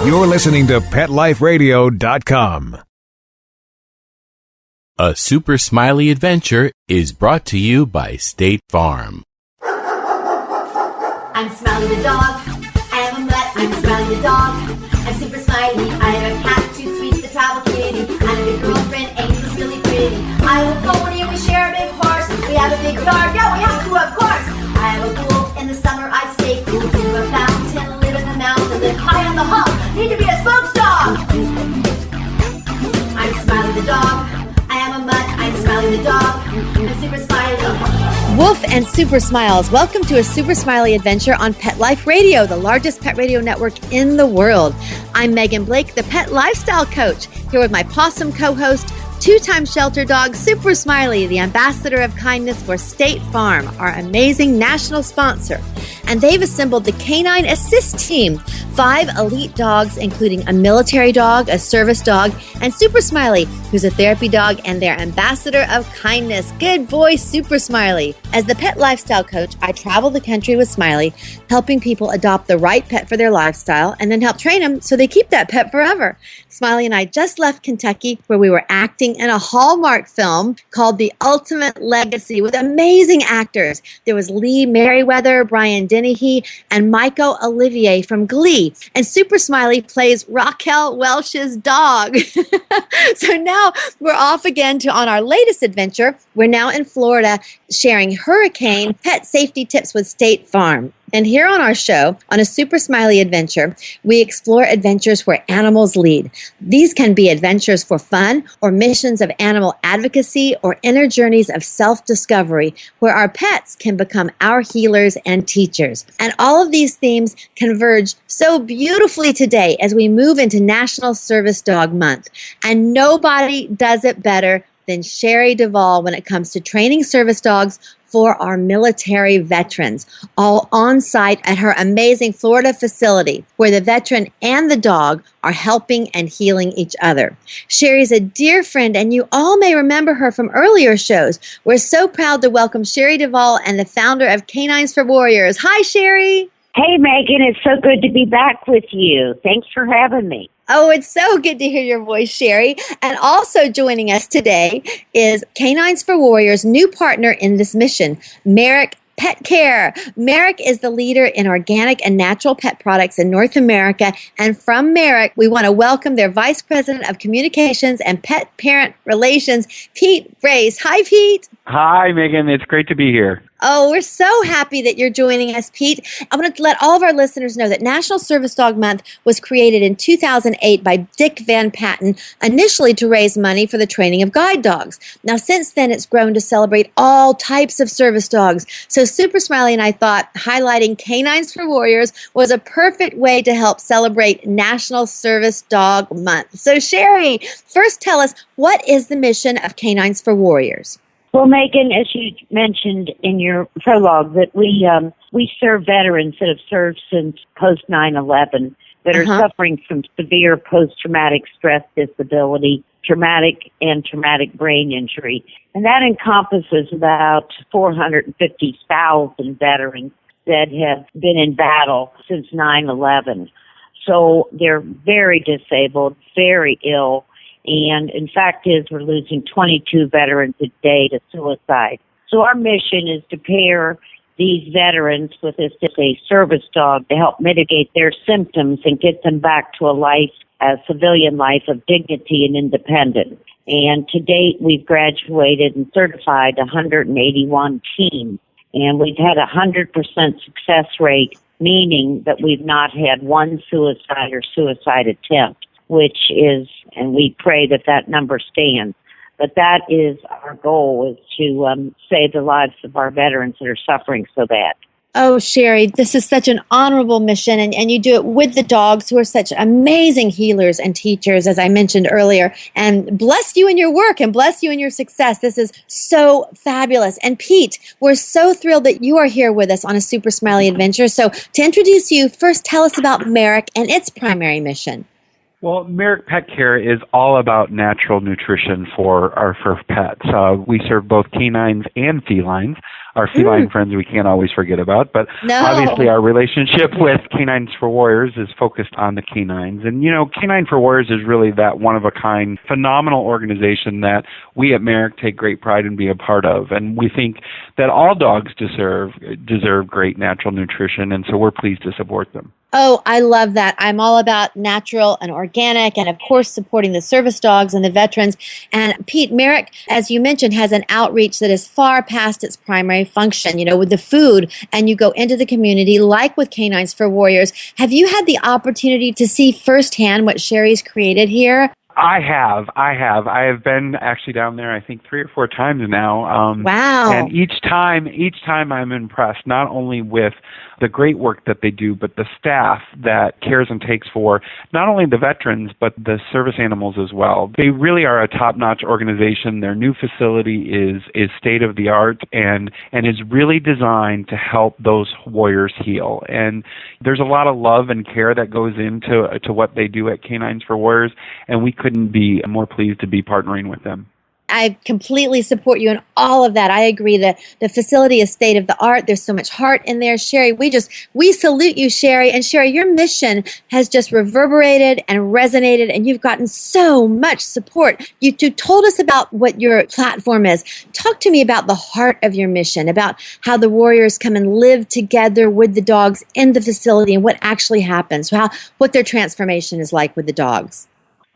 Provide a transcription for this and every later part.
You're listening to PetLifeRadio.com. A Super Smiley Adventure is brought to you by State Farm. I'm Smiley the dog. I am a mutt. I'm Smiley the dog. I'm super smiley. I have a cat, too sweet, the travel kitty. I'm a good girlfriend, Angel's really pretty. I have a pony and we share a big horse. We have a big yard. Yeah, we have to, of course. I have a pool. In the summer I stay cool. To a fountain, live in the mountain, live high on the hump. Need to be a spokes dog. I'm Smiley the dog. I am a mutt. I'm Smiley the dog. I'm super smiley. Woof and Super Smiles. Welcome to a Super Smiley Adventure on Pet Life Radio, the largest pet radio network in the world. I'm Megan Blake, the pet lifestyle coach, here with my possum co-host, two-time shelter dog, Super Smiley, the ambassador of kindness for State Farm, our amazing national sponsor. And they've assembled the K9 Assist Team, 5 elite dogs, including a military dog, a service dog, and Super Smiley, who's a therapy dog and their ambassador of kindness. Good boy, Super Smiley. As the pet lifestyle coach, I travel the country with Smiley, helping people adopt the right pet for their lifestyle and then help train them so they keep that pet forever. Smiley and I just left Kentucky, where we were acting in a Hallmark film called The Ultimate Legacy with amazing actors. There was Lee Merriweather, Brian Dennehy, and Michael Olivier from Glee. And Super Smiley plays Raquel Welch's dog. So now we're off again on our latest adventure. We're now in Florida sharing hurricane pet safety tips with State Farm. And here on our show, on a Super Smiley Adventure, we explore adventures where animals lead. These can be adventures for fun or missions of animal advocacy or inner journeys of self-discovery where our pets can become our healers and teachers. And all of these themes converge so beautifully today as we move into National Service Dog Month. And nobody does it better than Shari Duval when it comes to training service dogs for our military veterans, all on site at her amazing Florida facility, where the veteran and the dog are helping and healing each other. Shari's a dear friend, and you all may remember her from earlier shows. We're so proud to welcome Shari Duval and the founder of K9s for Warriors. Hi, Shari. Hey, Megan. It's so good to be back with you. Thanks for having me. Oh, it's so good to hear your voice, Shari. And also joining us today is K9s for Warriors' new partner in this mission, Merrick Pet Care. Merrick is the leader in organic and natural pet products in North America. And from Merrick, we want to welcome their Vice President of Communications and Pet Parent Relations, Pete Brace. Hi, Pete. Hi, Megan. It's great to be here. Oh, we're so happy that you're joining us, Pete. I want to let all of our listeners know that National Service Dog Month was created in 2008 by Dick Van Patten, initially to raise money for the training of guide dogs. Now, since then, it's grown to celebrate all types of service dogs. So Super Smiley and I thought highlighting K9s for Warriors was a perfect way to help celebrate National Service Dog Month. So, Shari, first tell us, what is the mission of K9s for Warriors? Well, Megan, as you mentioned in your prologue, that we serve veterans that have served since post 9/11 that are suffering from severe post-traumatic stress disability, traumatic brain injury. And that encompasses about 450,000 veterans that have been in battle since 9/11. So they're very disabled, very ill. And in fact we're losing 22 veterans a day to suicide. So our mission is to pair these veterans with a service dog to help mitigate their symptoms and get them back to a civilian life of dignity and independence. And to date, we've graduated and certified 181 teams. And we've had a 100% success rate, meaning that we've not had one suicide or suicide attempt, which is, and we pray that number stands. But that is our goal, is to save the lives of our veterans that are suffering so bad. Oh, Shari, this is such an honorable mission, and you do it with the dogs, who are such amazing healers and teachers, as I mentioned earlier. And bless you in your work and bless you in your success. This is so fabulous. And Pete, we're so thrilled that you are here with us on a Super Smiley Adventure. So to introduce you, first tell us about Merrick and its primary mission. Well, Merrick Pet Care is all about natural nutrition for pets. We serve both canines and felines. our feline friends we can't always forget about. But obviously our relationship with K9s for Warriors is focused on the K9s. And, K9 for Warriors is really that one-of-a-kind, phenomenal organization that we at Merrick take great pride in being a part of. And we think that all dogs deserve great natural nutrition, and so we're pleased to support them. Oh, I love that. I'm all about natural and organic and, of course, supporting the service dogs and the veterans. And Pete, Merrick, as you mentioned, has an outreach that is far past its primary function, with the food, and you go into the community like with K9s for Warriors. Have you had the opportunity to see firsthand what Shari's created here? I have been actually down there, I think 3 or 4 times now. Wow. And each time I'm impressed, not only with the great work that they do, but the staff that cares and takes for not only the veterans, but the service animals as well. They really are a top-notch organization. Their new facility is state-of-the-art and is really designed to help those warriors heal. And there's a lot of love and care that goes into what they do at K9s for Warriors, and we couldn't be more pleased to be partnering with them. I completely support you in all of that. I agree that the facility is state of the art. There's so much heart in there. Shari, we salute you, Shari. And Shari, your mission has just reverberated and resonated, and you've gotten so much support. You told us about what your platform is. Talk to me about the heart of your mission, about how the warriors come and live together with the dogs in the facility and what actually happens, what their transformation is like with the dogs.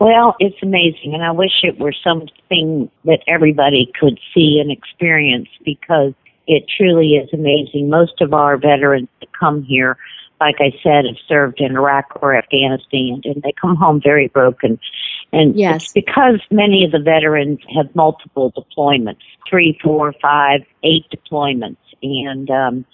Well, it's amazing, and I wish it were something that everybody could see and experience, because it truly is amazing. Most of our veterans that come here, like I said, have served in Iraq or Afghanistan, and they come home very broken. And It's because many of the veterans have multiple deployments, 3, 4, 5, 8 deployments, and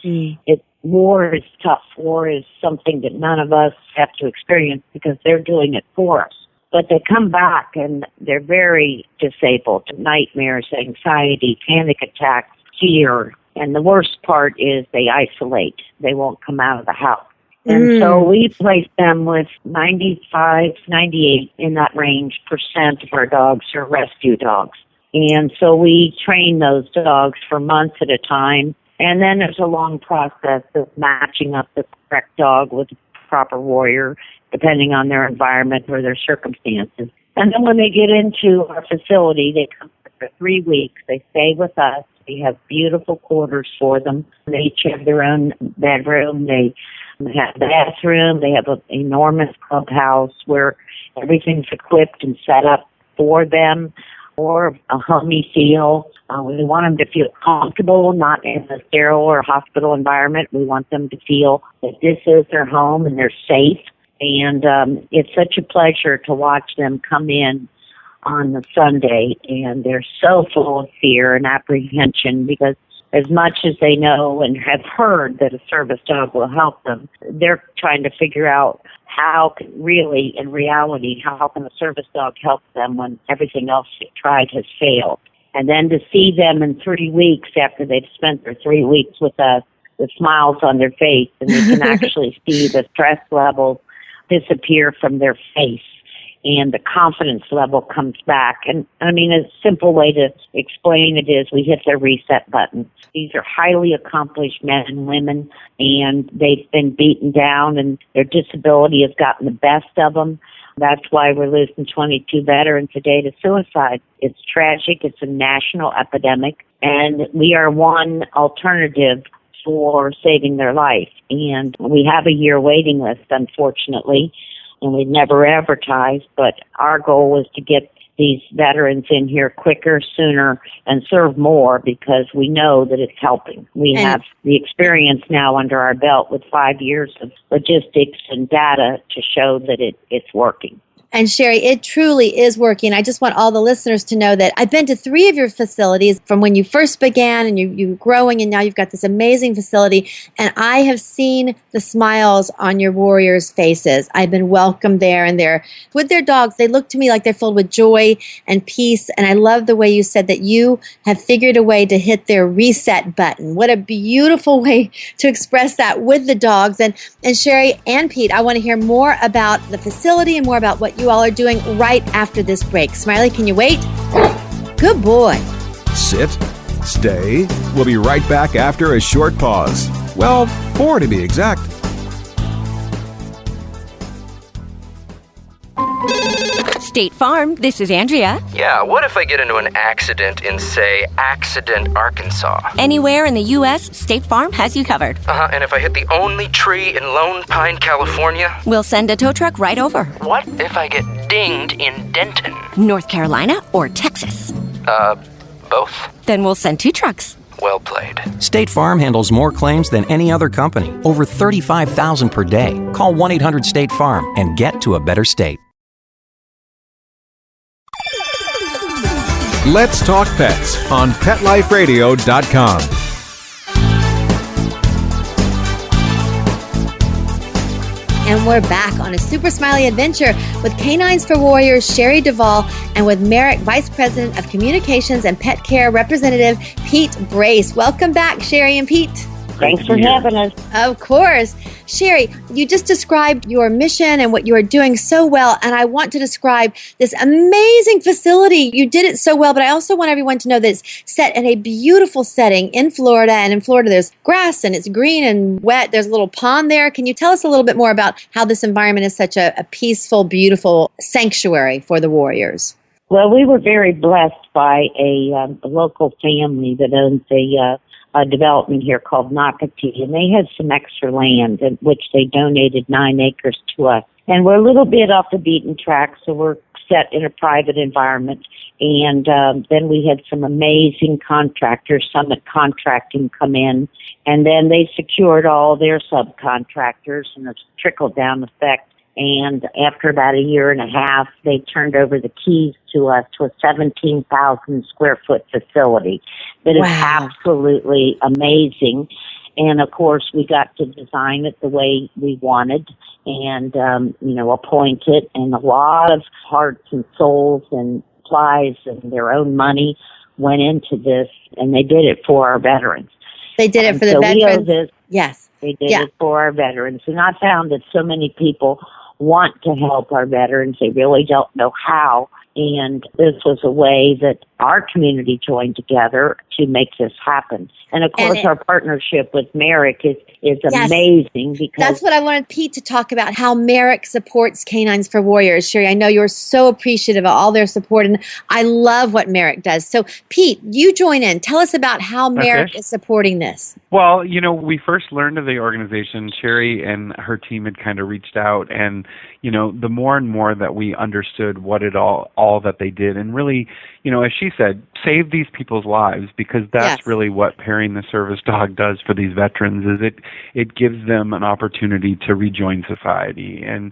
war is tough. War is something that none of us have to experience because they're doing it for us. But they come back and they're very disabled. Nightmares, anxiety, panic attacks, fear. And the worst part is they isolate. They won't come out of the house. And so we place them with 95, 98 in that range % of our dogs are rescue dogs. And so we train those dogs for months at a time. And then there's a long process of matching up the correct dog with the proper warrior, depending on their environment or their circumstances. And then when they get into our facility, they come for 3 weeks. They stay with us. We have beautiful quarters for them. They each have their own bedroom. They have a bathroom. They have an enormous clubhouse where everything's equipped and set up for them, or a homey feel. We want them to feel comfortable, not in a sterile or hospital environment. We want them to feel that this is their home and they're safe. And it's such a pleasure to watch them come in on the Sunday, and they're so full of fear and apprehension, because as much as they know and have heard that a service dog will help them, they're trying to figure out how can a service dog help them when everything else they've tried has failed. And then to see them in 3 weeks after they've spent their 3 weeks with us, the smiles on their face, and you can actually see the stress levels disappear from their face, and the confidence level comes back. And I mean, a simple way to explain it is we hit their reset button. These are highly accomplished men and women, and they've been beaten down, and their disability has gotten the best of them. That's why we're losing 22 veterans a day to suicide. It's tragic. It's a national epidemic, and we are one alternative for saving their life. And we have a year waiting list, unfortunately, and we've never advertised, but our goal is to get these veterans in here quicker, sooner, and serve more, because we know that it's helping. We have the experience now under our belt with 5 years of logistics and data to show that it's working. And Shari, it truly is working. I just want all the listeners to know that I've been to 3 of your facilities from when you first began, and you were growing, and now you've got this amazing facility. And I have seen the smiles on your warriors' faces. I've been welcomed there, and they're with their dogs. They look to me like they're filled with joy and peace. And I love the way you said that you have figured a way to hit their reset button. What a beautiful way to express that with the dogs. And Shari and Pete, I want to hear more about the facility and more about what you all are doing right after this break. Smiley, can you wait? Good boy. Sit. Stay. We'll be right back after a short pause. Well, 4 to be exact. State Farm, this is Andrea. Yeah, what if I get into an accident in, say, Accident, Arkansas? Anywhere in the U.S., State Farm has you covered. And if I hit the only tree in Lone Pine, California? We'll send a tow truck right over. What if I get dinged in Denton? North Carolina or Texas? Both. Then we'll send 2 trucks. Well played. State Farm handles more claims than any other company. Over 35,000 per day. Call 1-800-STATE-FARM and get to a better state. Let's Talk Pets on PetLifeRadio.com. And we're back on a Super Smiley Adventure with K9s for Warriors, Shari Duval, and with Merrick, Vice President of Communications and Pet Care Representative Pete Brace. Welcome back, Shari and Pete. Thanks for having us. Of course. Shari, you just described your mission and what you are doing so well, and I want to describe this amazing facility. You did it so well, but I also want everyone to know that it's set in a beautiful setting in Florida, and in Florida there's grass and it's green and wet. There's a little pond there. Can you tell us a little bit more about how this environment is such a peaceful, beautiful sanctuary for the warriors? Well, we were very blessed by a local family that owns a development here called Nocatee, and they had some extra land, in which they donated 9 acres to us. And we're a little bit off the beaten track, so we're set in a private environment. And then we had some amazing contractors, Summit Contracting, come in, and then they secured all their subcontractors, and it's trickle-down effect. And after about a year and a half, they turned over the keys to us to a 17,000 square foot facility that is absolutely amazing. And of course, we got to design it the way we wanted and, appoint it. And a lot of hearts and souls and supplies and their own money went into this, and they did it for our veterans. They did it for the veterans. Yes. They did it for our veterans. And I found that so many people want to help our veterans. They really don't know how. And this was a way that our community joined together to make this happen. And of course, our partnership with Merrick is amazing, because that's what I wanted Pete to talk about, how Merrick supports K9s for Warriors. Shari, I know you're so appreciative of all their support, and I love what Merrick does. So, Pete, you join in. Tell us about how Merrick is supporting this. Well, we first learned of the organization. Shari and her team had kind of reached out, and the more and more that we understood what it all that they did, and really, as she said, save these people's lives, because that's really what pairing the service dog does for these veterans. Is it gives them an opportunity to rejoin society, and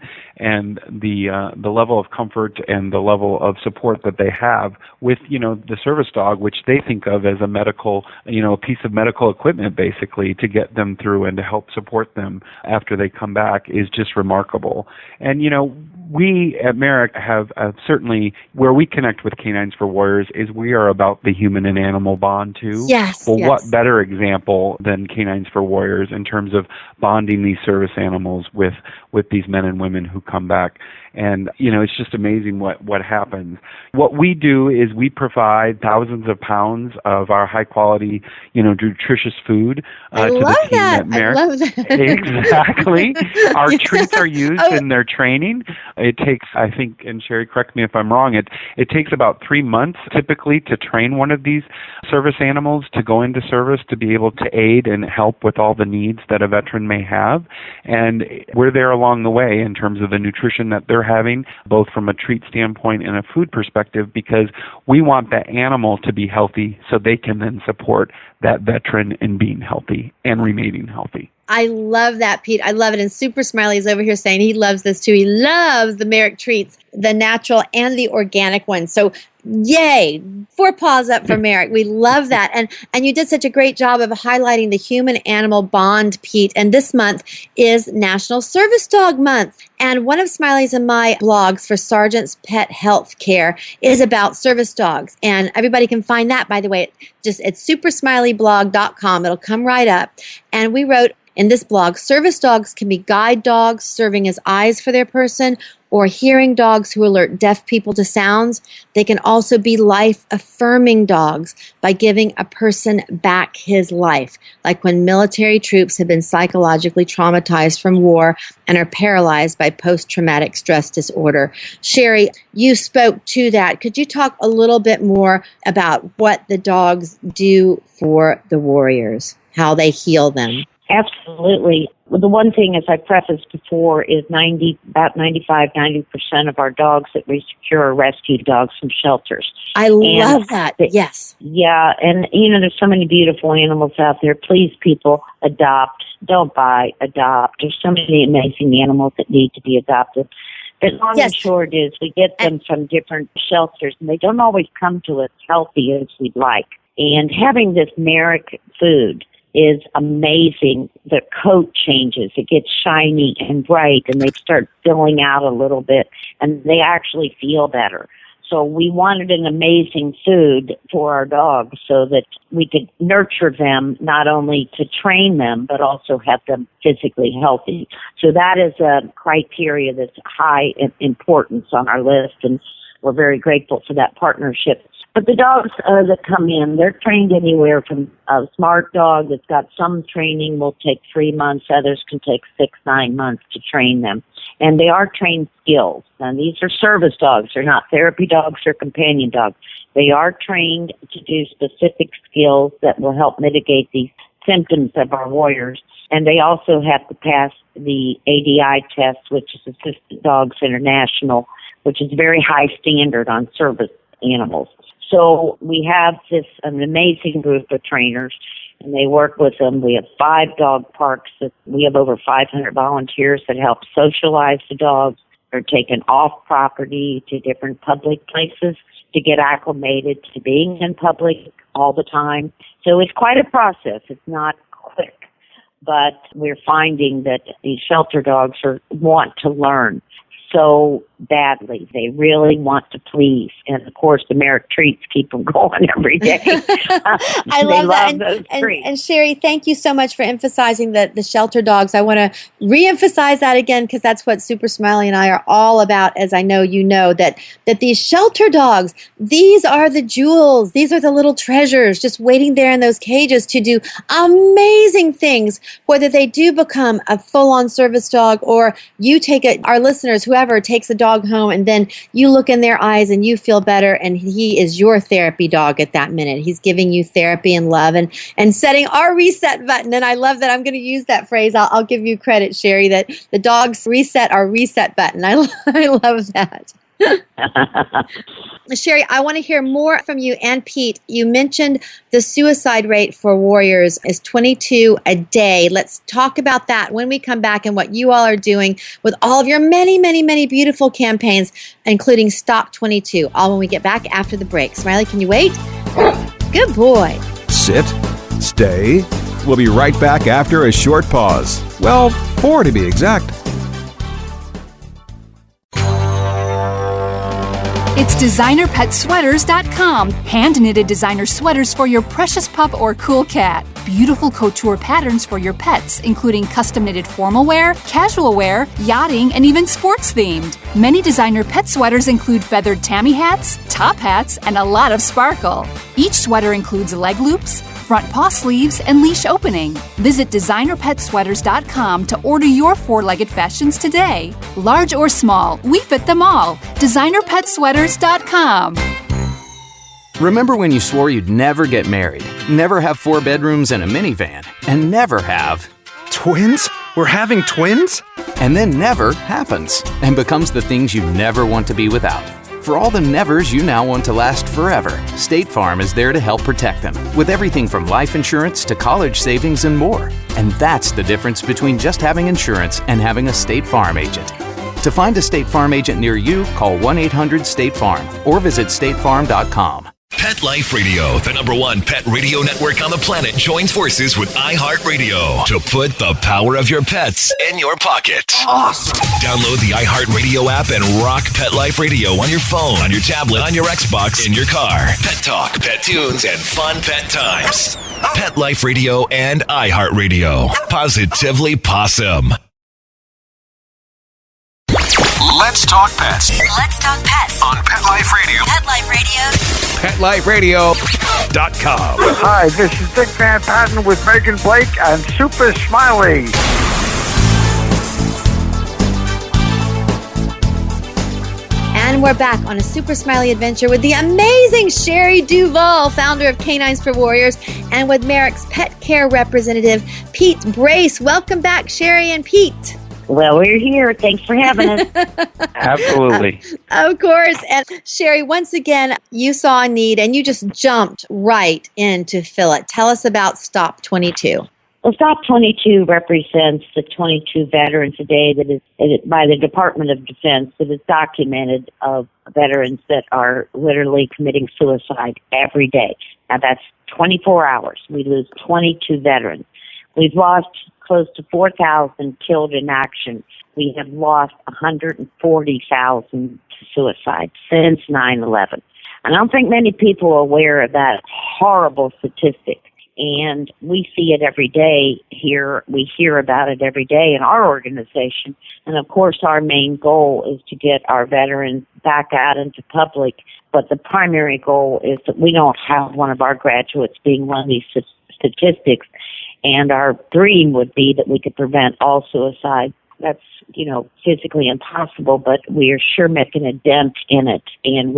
the level of comfort and the level of support that they have with the service dog, which they think of as a medical, a piece of medical equipment basically to get them through and to help support them after they come back, is just remarkable. And we at Merrick have certainly, where we connect with K9s for Warriors is we are about the human and animal bond too. Yes. Well, what better example than K9s for Warriors in terms of bonding these service animals with these men and women who come back. And, it's just amazing what happens. What we do is we provide thousands of pounds of our high-quality, nutritious food to the team at Merrick. I love that. Exactly. Our treats are used in their training. It takes, I think, and Shari, correct me if I'm wrong, it takes about 3 months typically to train one of these service animals to go into service to be able to aid and help with all the needs that a veteran may have. And we're there along the way in terms of the nutrition that they're having, both from a treat standpoint and a food perspective, because we want that animal to be healthy so they can then support that veteran in being healthy and remaining healthy. I love that, Pete. I love it. And Super Smiley is over here saying he loves this too. He loves the Merrick treats, the natural and the organic ones. So yay, 4 paws up for Merrick. We love that. And you did such a great job of highlighting the human-animal bond, Pete. And this month is National Service Dog Month. And one of Smiley's and my blogs for Sergeant's Pet Health Care is about service dogs. And everybody can find that, by the way, just at supersmileyblog.com. It'll come right up. And we wrote In this blog, service dogs can be guide dogs serving as eyes for their person, or hearing dogs who alert deaf people to sounds. They can also be life-affirming dogs by giving a person back his life, like when military troops have been psychologically traumatized from war and are paralyzed by post-traumatic stress disorder. Shari, you spoke to that. Could you talk a little bit more about what the dogs do for the warriors, how they heal them? Absolutely. Well, the one thing, as I prefaced before, is about 90% of our dogs that we secure are rescued dogs from shelters. I love that. Yes. Yeah, and there's so many beautiful animals out there. Please, people, adopt. Don't buy, adopt. There's so many amazing animals that need to be adopted. But long and short is we get them from different shelters, and they don't always come to us healthy as we'd like. And having this Merrick food is amazing. The coat changes. It gets shiny and bright, and they start filling out a little bit, and they actually feel better. So we wanted an amazing food for our dogs so that we could nurture them, not only to train them, but also have them physically healthy. So that is a criteria that's high importance on our list, and we're very grateful for that partnership. But the dogs that come in, they're trained anywhere from a smart dog that's got some training will take 3 months. Others can take 6-9 months to train them. And they are trained skills. And these are service dogs. They're not therapy dogs or companion dogs. They are trained to do specific skills that will help mitigate these symptoms of our warriors. And they also have to pass the ADI test, which is Assistant Dogs International, which is very high standard on service animals. So we have an amazing group of trainers, and they work with them. We have 5 dog parks. We have over 500 volunteers that help socialize the dogs. They're taken off property to different public places to get acclimated to being in public all the time. So it's quite a process. It's not quick, but we're finding that these shelter dogs want to learn so badly. They really want to please. And of course, the Merrick treats keep them going every day. I love that. And Shari, thank you so much for emphasizing the shelter dogs. I want to reemphasize that again, because that's what Super Smiley and I are all about, as I know you know, that these shelter dogs, these are the jewels. These are the little treasures just waiting there in those cages to do amazing things, whether they do become a full-on service dog or you take our listeners, whoever takes a dog home, and then you look in their eyes and you feel better, and he is your therapy dog at that minute. He's giving you therapy and love and setting our reset button. And I love that. I'm going to use that phrase. I'll give you credit, Shari, that the dogs reset our reset button. I love that. Shari, I want to hear more from you and Pete. You mentioned the suicide rate for warriors is 22 a day. Let's talk about that when we come back and what you all are doing with all of your many, many, many beautiful campaigns, including Stop 22, all when we get back after the break. Smiley, can you wait? Good boy. Sit. Stay. We'll be right back after a short pause. Well, 4 to be exact. It's designerpetsweaters.com. Hand-knitted designer sweaters for your precious pup or cool cat. Beautiful couture patterns for your pets, including custom-knitted formal wear, casual wear, yachting, and even sports-themed. Many designer pet sweaters include feathered tammy hats, top hats, and a lot of sparkle. Each sweater includes leg loops, front paw sleeves, and leash opening. Visit designerpetsweaters.com to order your 4-legged fashions today. Large or small, we fit them all. designerpetsweaters.com. Remember when you swore you'd never get married, never have 4 bedrooms and a minivan, and never have twins? We're having twins? And then never happens and becomes the things you never want to be without. For all the nevers you now want to last forever, State Farm is there to help protect them with everything from life insurance to college savings and more. And that's the difference between just having insurance and having a State Farm agent. To find a State Farm agent near you, call 1-800-STATE-FARM or visit statefarm.com. Pet Life Radio, the #1 pet radio network on the planet, joins forces with iHeartRadio to put the power of your pets in your pocket. Awesome! Download the iHeartRadio app and rock Pet Life Radio on your phone, on your tablet, on your Xbox, in your car. Pet talk, pet tunes, and fun pet times. Pet Life Radio and iHeartRadio. Positively Possum. Let's talk pets. Let's talk pets On Pet Life Radio. Pet Life PetLifeRadio.com. Radio. Hi, this is Dick Van Patten with Megan Blake and Super Smiley. And we're back on a Super Smiley Adventure with the amazing Shari Duval, founder of K9s for Warriors, and with Merrick's Pet Care representative, Pete Brace. Welcome back, Shari and Pete. Well, we're here. Thanks for having us. Absolutely. Of course. And Shari, once again, you saw a need and you just jumped right in to fill it. Tell us about Stop 22. Well, Stop 22 represents the 22 veterans a day that is by the Department of Defense that is documented of veterans that are literally committing suicide every day. Now, that's 24 hours. We lose 22 veterans. We've lost close to 4,000 killed in action. We have lost 140,000 to suicide since 9/11. I don't think many people are aware of that horrible statistic. And we see it every day here. We hear about it every day in our organization. And of course, our main goal is to get our veterans back out into public. But the primary goal is that we don't have one of our graduates being one of these statistics. And our dream would be that we could prevent all suicide. That's, physically impossible, but we are sure making a dent in it. And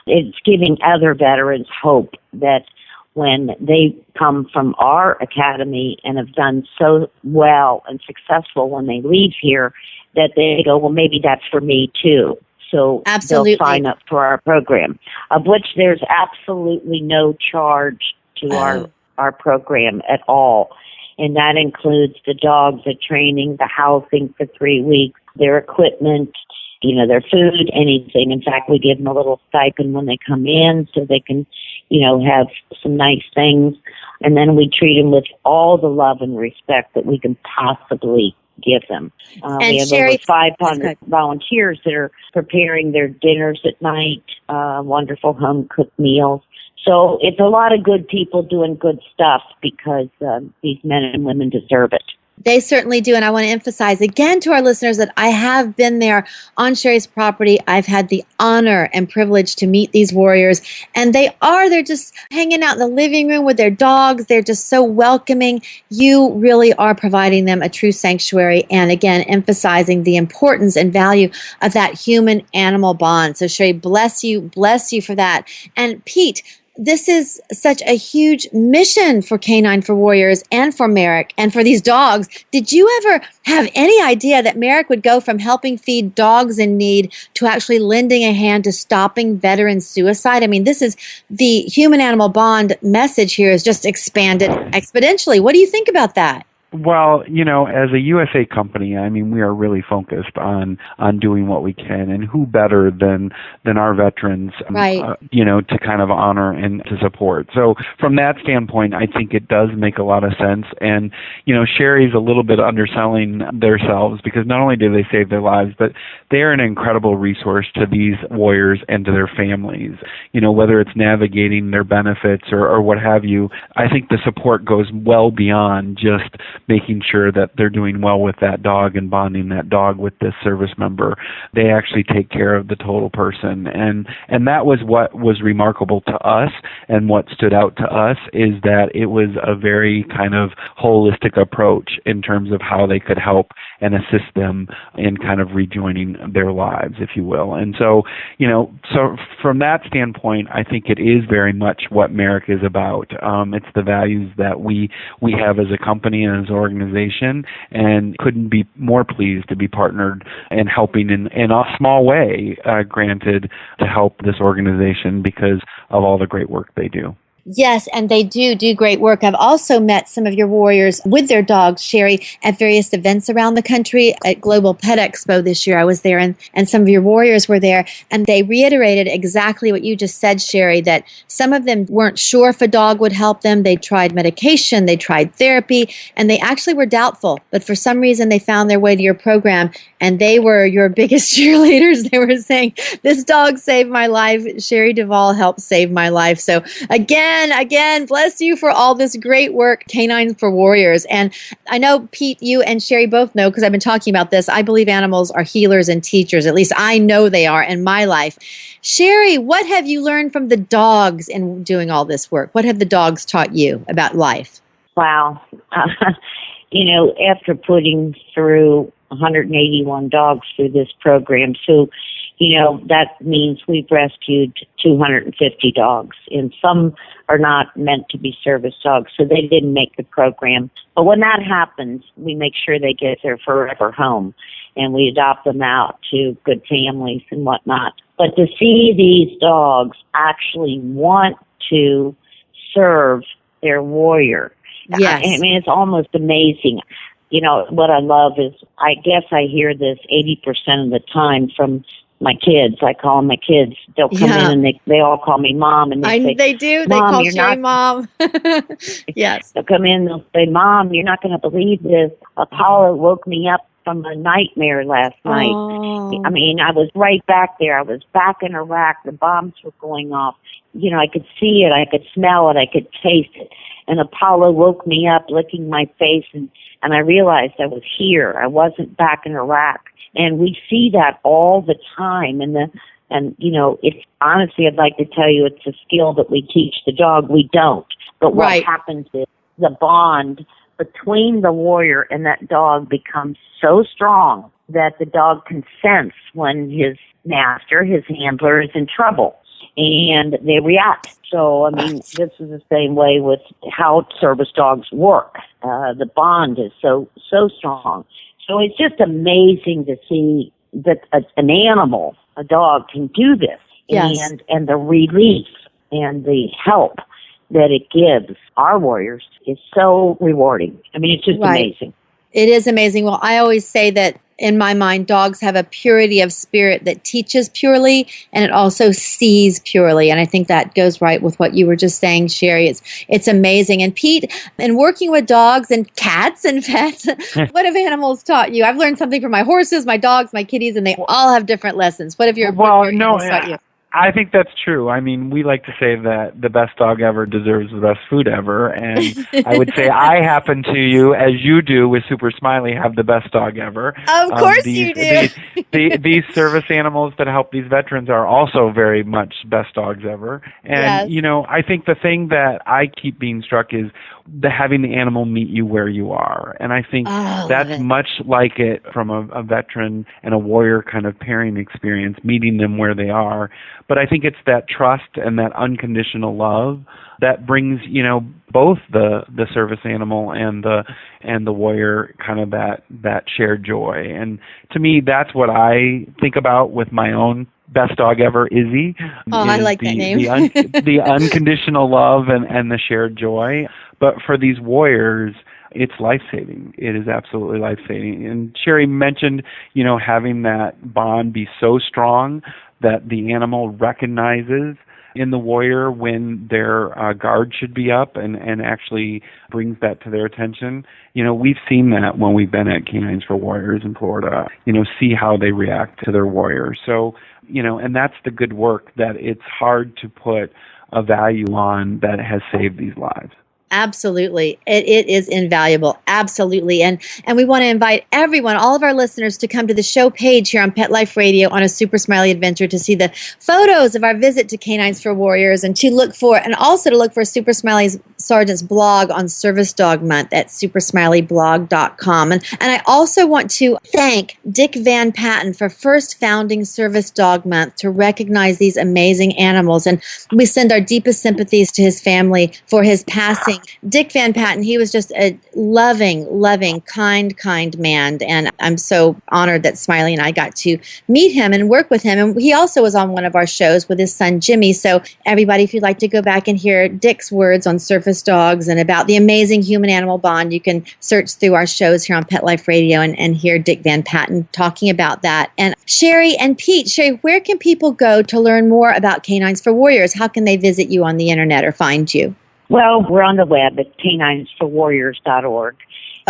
it's giving other veterans hope that when they come from our academy and have done so well and successful when they leave here, that they go, well, maybe that's for me too. So Absolutely. They'll sign up for our program, of which there's absolutely no charge to our program at all. And that includes the dogs, the training, the housing for 3 weeks, their equipment, their food, anything. In fact, we give them a little stipend when they come in so they can, have some nice things. And then we treat them with all the love and respect that we can possibly give them. We have Shari, over 500 volunteers that are preparing their dinners at night, wonderful home-cooked meals. So it's a lot of good people doing good stuff because these men and women deserve it. They certainly do. And I want to emphasize again to our listeners that I have been there on Shari's property. I've had the honor and privilege to meet these warriors. And they're just hanging out in the living room with their dogs. They're just so welcoming. You really are providing them a true sanctuary. And again, emphasizing the importance and value of that human-animal bond. So Shari, bless you for that. And Pete, this is such a huge mission for K9 for Warriors and for Merrick and for these dogs. Did you ever have any idea that Merrick would go from helping feed dogs in need to actually lending a hand to stopping veteran suicide? I mean, this is the human-animal bond message here is just expanded exponentially. What do you think about that? Well, as a USA company, we are really focused on doing what we can, and who better than our veterans, right. To kind of honor and to support. So from that standpoint, I think it does make a lot of sense. And, Shari's a little bit underselling themselves because not only do they save their lives, but they are an incredible resource to these warriors and to their families. Whether it's navigating their benefits or what have you, I think the support goes well beyond just making sure that they're doing well with that dog and bonding that dog with this service member. They actually take care of the total person. And that was what was remarkable to us, and what stood out to us is that it was a very kind of holistic approach in terms of how they could help and assist them in kind of rejoining their lives, if you will. And so, so from that standpoint, I think it is very much what Merrick is about. It's the values that we have as a company and as an organization, and couldn't be more pleased to be partnered and helping in a small way, granted, to help this organization because of all the great work they do. Yes, and they do great work. I've also met some of your warriors with their dogs, Shari, at various events around the country. At Global Pet Expo this year, I was there, and some of your warriors were there, and they reiterated exactly what you just said, Shari, that some of them weren't sure if a dog would help them. They tried medication, they tried therapy, and they actually were doubtful. But for some reason, they found their way to your program, and they were your biggest cheerleaders. They were saying, this dog saved my life. Shari Duval helped save my life. So again, bless you for all this great work, K9s for Warriors. And I know, Pete, you and Shari both know, because I've been talking about this, I believe animals are healers and teachers. At least I know they are in my life. Shari, what have you learned from the dogs in doing all this work? What have the dogs taught you about life? Wow. After putting through 181 dogs through this program, so, that means we've rescued 250 dogs, and some are not meant to be service dogs, so they didn't make the program. But when that happens, we make sure they get their forever home, and we adopt them out to good families and whatnot. But to see these dogs actually want to serve their warrior, yes. I mean, it's almost amazing. What I love is, I guess I hear this 80% of the time from my kids. I call them my kids. They'll come in and they all call me Mom. And they do. They call Shari Mom. Yes. They'll come in and they'll say, Mom, you're not going to believe this. Apollo woke me up from a nightmare last night. I mean, I was right back there. I was back in Iraq. The bombs were going off. I could see it. I could smell it. I could taste it. And Apollo woke me up, licking my face, and I realized I was here. I wasn't back in Iraq. And we see that all the time. And it's honestly, I'd like to tell you, it's a skill that we teach the dog. We don't. But what happens is the bond between the warrior and that dog becomes so strong that the dog can sense when his master, his handler, is in trouble. And they react. So, I mean, this is the same way with how service dogs work. The bond is so strong. So it's just amazing to see that an animal, a dog, can do this. Yes. And the relief and the help that it gives our warriors is so rewarding. I mean, it's just amazing. It is amazing. Well, I always say that in my mind, dogs have a purity of spirit that teaches purely, and it also sees purely. And I think that goes right with what you were just saying, Shari. It's amazing. And Pete, in working with dogs and cats and pets, what have animals taught you? I've learned something from my horses, my dogs, my kitties, and they all have different lessons. What have your animals taught you? I think that's true. I mean, we like to say that the best dog ever deserves the best food ever. And I would say I happen to you, as you do with Super Smiley, have the best dog ever. Of course you do. These service animals that help these veterans are also very much best dogs ever. And, I think the thing that I keep being struck is having the animal meet you where you are. And I think that's much like it from a veteran and a warrior kind of pairing experience, meeting them where they are. But I think it's that trust and that unconditional love that brings, both the service animal and the warrior kind of that shared joy. And to me, that's what I think about with my own best dog ever, Izzy. Oh, I like that name. The unconditional love and the shared joy. But for these warriors, it's life-saving. It is absolutely life-saving. And Shari mentioned, having that bond be so strong that the animal recognizes in the warrior when their guard should be up and actually brings that to their attention. We've seen that when we've been at K9s for Warriors in Florida, see how they react to their warrior. So, and that's the good work that it's hard to put a value on that has saved these lives. Absolutely. It is invaluable. Absolutely. And we want to invite everyone, all of our listeners, to come to the show page here on Pet Life Radio on a Super Smiley Adventure to see the photos of our visit to K9s for Warriors and also to look for Super Smiley Sergeant's blog on Service Dog Month at supersmileyblog.com. And I also want to thank Dick Van Patten for first founding Service Dog Month to recognize these amazing animals. And we send our deepest sympathies to his family for his passing. Dick Van Patten, he was just a loving, kind man. And I'm so honored that Smiley and I got to meet him and work with him. And he also was on one of our shows with his son, Jimmy. So everybody, if you'd like to go back and hear Dick's words on service dogs and about the amazing human-animal bond, you can search through our shows here on Pet Life Radio and hear Dick Van Patten talking about that. And Shari and Pete, Shari, where can people go to learn more about K9s for Warriors? How can they visit you on the internet or find you? Well, we're on the web at K9sforwarriors.org.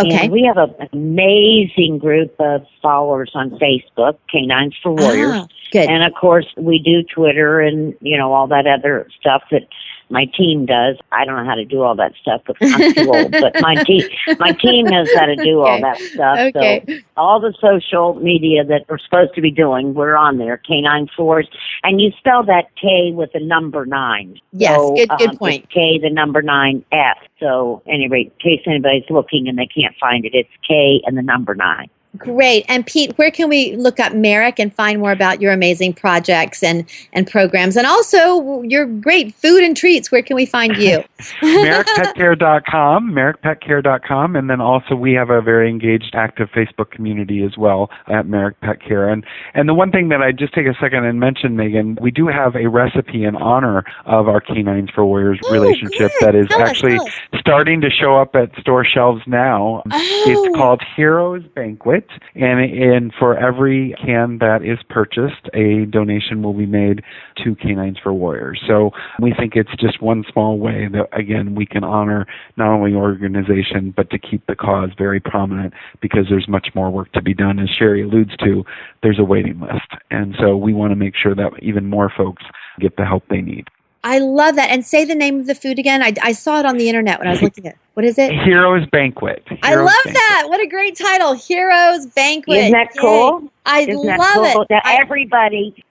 Okay. And we have an amazing group of followers on Facebook, K9s for Warriors. Ah, good. And of course, we do Twitter and, all that other stuff that my team does. I don't know how to do all that stuff because I'm too old, but my team knows how to do all that stuff. Okay. So all the social media that we're supposed to be doing, we're on there, K9 Force. And you spell that K with the number 9. Yes, so, good point. It's K, the number 9, F. So, anyway, in case anybody's looking and they can't find it, it's K and the number 9. Great. And Pete, where can we look up Merrick and find more about your amazing projects and programs? And also your great food and treats. Where can we find you? merrickpetcare.com, and then also we have a very engaged, active Facebook community as well at Merrick Pet Care. And the one thing that I just take a second and mention, Megan, we do have a recipe in honor of our K9s for Warriors relationship that is actually starting to show up at store shelves now. It's called Heroes Banquet. And for every can that is purchased, a donation will be made to K9s for Warriors. So we think it's just one small way that, again, we can honor not only organization, but to keep the cause very prominent, because there's much more work to be done. As Shari alludes to, there's a waiting list. And so we want to make sure that even more folks get the help they need. I love that. And say the name of the food again. I saw it on the internet when I was looking at it. What is it? Heroes Banquet. I love that. What a great title. Heroes Banquet. Isn't that cool? Isn't that cool? it. Now,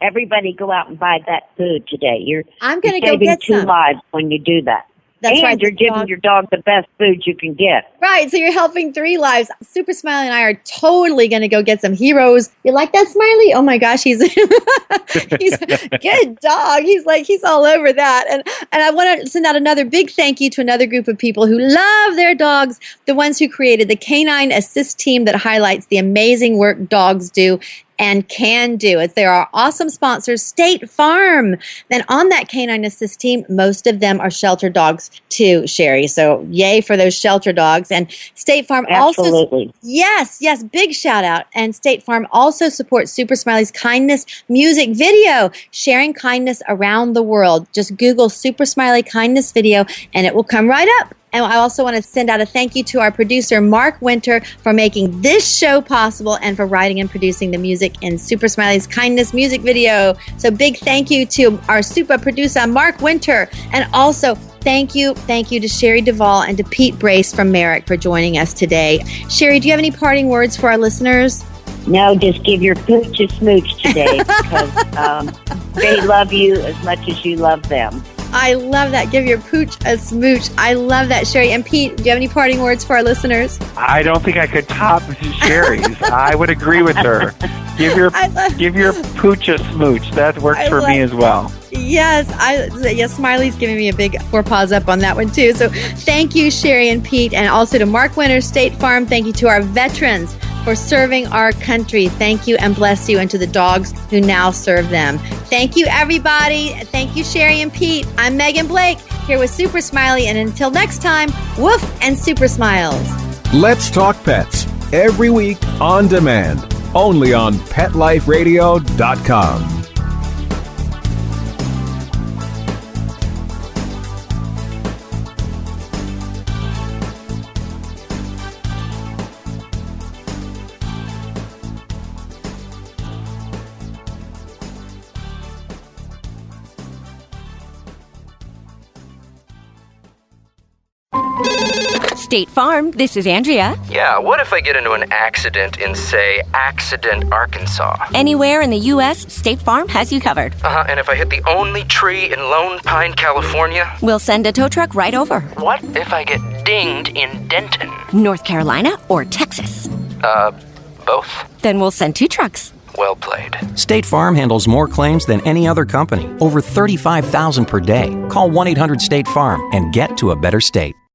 everybody go out and buy that food today. I'm going to go saving get 2 some. lives when you do that. That's and right. you're giving your dog the best food you can get. Right, so you're helping 3 lives. Super Smiley and I are totally going to go get some heroes. You like that, Smiley? Oh my gosh, he's he's a good dog. He's all over that. And I want to send out another big thank you to another group of people who love their dogs, the ones who created the K9 Assist team that highlights the amazing work dogs do and can do. They're our awesome sponsors, State Farm. And on that K9 Assist team, most of them are shelter dogs too, Shari. So yay for those shelter dogs. And State Farm Absolutely. Yes, big shout out. And State Farm also supports Super Smiley's kindness music video, sharing kindness around the world. Just Google Super Smiley kindness video and it will come right up. And I also want to send out a thank you to our producer, Mark Winter, for making this show possible and for writing and producing the music in Super Smiley's kindness music video. So big thank you to our super producer, Mark Winter. And also thank you to Shari Duval and to Pete Brace from Merrick for joining us today. Shari, do you have any parting words for our listeners? No, just give your pooch a smooch today because they love you as much as you love them. I love that. Give your pooch a smooch. I love that, Shari. And Pete, do you have any parting words for our listeners? I don't think I could top Shari's. I would agree with her. Give your pooch a smooch. That works for me as well. Yes, Smiley's giving me a big 4 paws up on that one too. So thank you, Shari and Pete, and also to Mark Winter, State Farm. Thank you to our veterans for serving our country. Thank you and bless you, and to the dogs who now serve them. Thank you, everybody. Thank you, Shari and Pete. I'm Megan Blake here with Super Smiley, and until next time, woof and super smiles. Let's Talk Pets, every week on demand, only on PetLifeRadio.com. State Farm, this is Andrea. Yeah, what if I get into an accident in, say, Accident, Arkansas? Anywhere in the U.S., State Farm has you covered. And if I hit the only tree in Lone Pine, California? We'll send a tow truck right over. What if I get dinged in Denton? North Carolina or Texas? Both. Then we'll send 2 trucks. Well played. State Farm handles more claims than any other company. Over 35,000 per day. Call 1-800-STATE-FARM and get to a better state.